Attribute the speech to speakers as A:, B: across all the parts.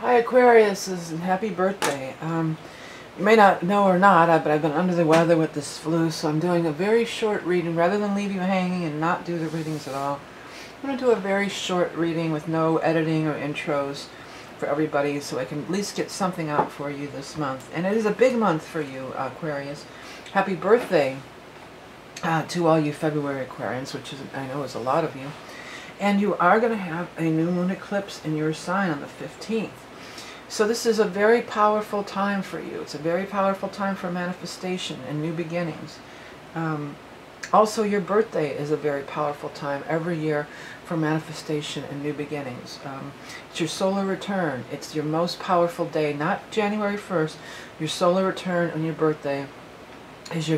A: Hi Aquarius, and happy birthday. You may not know or not, but I've been under the weather with this flu, so I'm doing a very short reading. Rather than leave you hanging and not do the readings at all, I'm going to do a very short reading with no editing or intros for everybody, so I can at least get something out for you this month. And it is a big month for you, Aquarius. Happy birthday to all you February Aquarians, which is, I know is a lot of you. And you are going to have a new moon eclipse in your sign on the 15th. So this is a very powerful time for you. It's a very powerful time for manifestation and new beginnings. Also, your birthday is a very powerful time every year for manifestation and new beginnings. It's your solar return. It's your most powerful day, not January 1st. Your solar return on your birthday is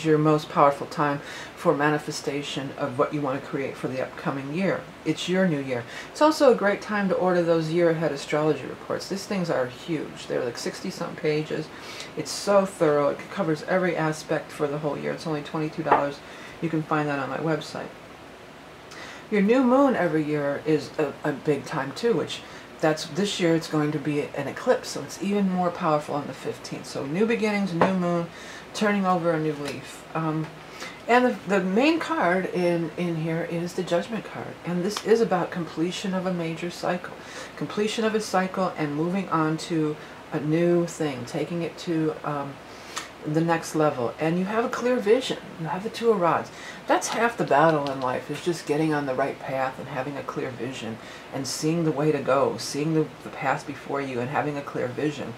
A: your most powerful time for manifestation of what you want to create for the upcoming year. It's your new year. It's also a great time to order those year ahead astrology reports. These things are huge. They're like 60-something pages. It's so thorough. It covers every aspect for the whole year. It's only $22. You can find that on my website. Your new moon every year is a big time too, which this year it's going to be an eclipse, so it's even more powerful on the 15th. So new beginnings, new moon, turning over a new leaf. And the main card in here is the Judgment card. And this is about completion of a major cycle. Completion of a cycle and moving on to a new thing, taking it to the next level. And you have a clear vision. You have the Two of Rods. That's half the battle in life, is just getting on the right path and having a clear vision and seeing the way to go, seeing the path before you and having a clear vision.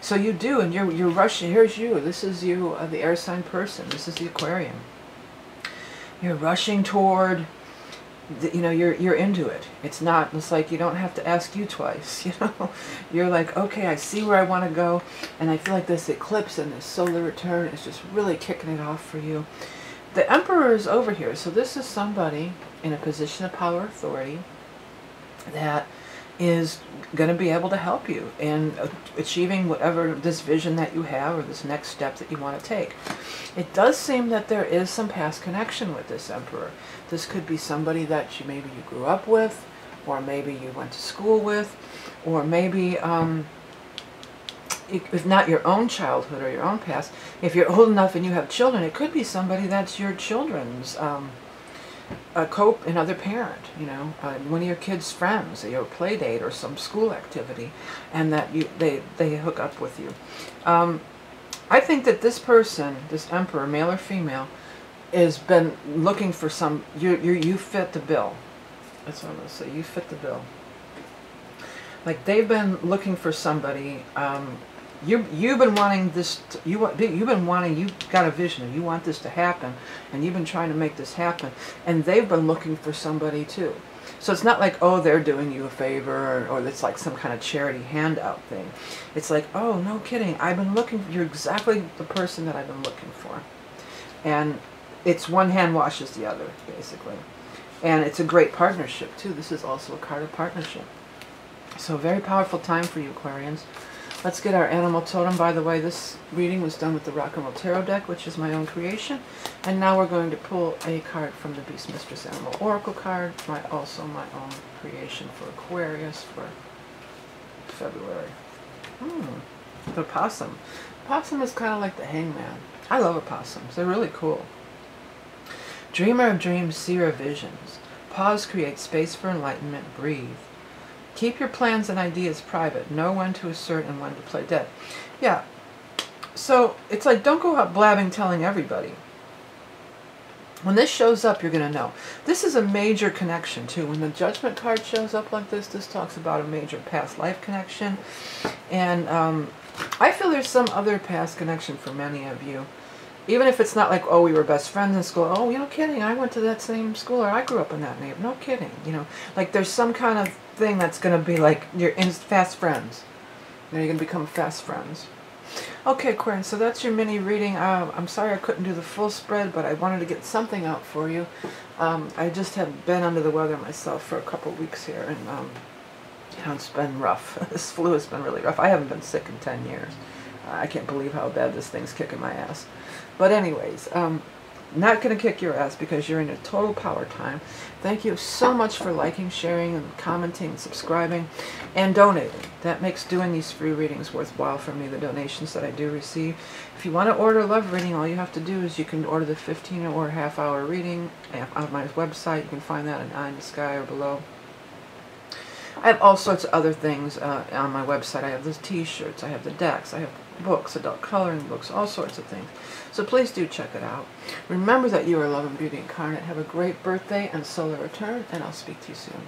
A: So you do, and you're rushing. Here's you. This is you, the air sign person. This is the Aquarian. You're rushing toward, you're into it. It's like you don't have to ask you twice, You're like, okay, I see where I want to go, and I feel like this eclipse and this solar return is just really kicking it off for you. The Emperor is over here, so this is somebody in a position of power, authority, that is going to be able to help you in achieving whatever this vision that you have or this next step that you want to take. It does seem that there is some past connection with this Emperor. This could be somebody that maybe you grew up with, or maybe you went to school with, or maybe if not your own childhood or your own past, if you're old enough and you have children, it could be somebody that's your children's another parent, one of your kids' friends, your play date or some school activity, and that they hook up with you. I think that this person, this Emperor, male or female, has been looking for you fit the bill. That's what I'm going to say. You fit the bill. Like they've been looking for somebody. You've been wanting this. You've got a vision, and you want this to happen, and you've been trying to make this happen. And they've been looking for somebody too. So it's not like, oh, they're doing you a favor, or it's like some kind of charity handout thing. It's like, oh, no kidding. I've been looking. You're exactly the person that I've been looking for. And it's one hand washes the other, basically. And it's a great partnership too. This is also a card of partnership. So very powerful time for you, Aquarians. Let's get our animal totem. By the way, this reading was done with the Rock and Roll Tarot deck, which is my own creation. And now we're going to pull a card from the Beast Mistress Animal Oracle card, also my own creation for Aquarius for February. The possum. Possum is kind of like the hangman. I love opossums. They're really cool. Dreamer of dreams, seer of visions. Pause, create space for enlightenment, breathe. Keep your plans and ideas private. Know when to assert and when to play dead. Yeah. So it's like, don't go out blabbing telling everybody. When this shows up, you're going to know. This is a major connection too. When the Judgment card shows up like this talks about a major past life connection. And I feel there's some other past connection for many of you. Even if it's not like, oh, we were best friends in school. Oh, no kidding. I went to that same school, or I grew up in that neighborhood. No kidding. Like there's some kind of thing that's going to be like you're fast friends. You're going to become fast friends. Okay, Aquarian, so that's your mini reading. I'm sorry I couldn't do the full spread, but I wanted to get something out for you. I just have been under the weather myself for a couple weeks here, and it's been rough. This flu has been really rough. I haven't been sick in 10 years. I can't believe how bad this thing's kicking my ass. But anyways, not going to kick your ass because you're in a total power time. Thank you so much for liking, sharing, and commenting, subscribing, and donating. That makes doing these free readings worthwhile for me, the donations that I do receive. If you want to order a love reading, all you have to do is you can order the 15 or half-hour reading on my website. You can find that in Eye in the Sky or below. I have all sorts of other things on my website. I have those t-shirts, I have the decks, I have books, adult coloring books, all sorts of things. So please do check it out. Remember that you are love and beauty incarnate. Have a great birthday and solar return, and I'll speak to you soon.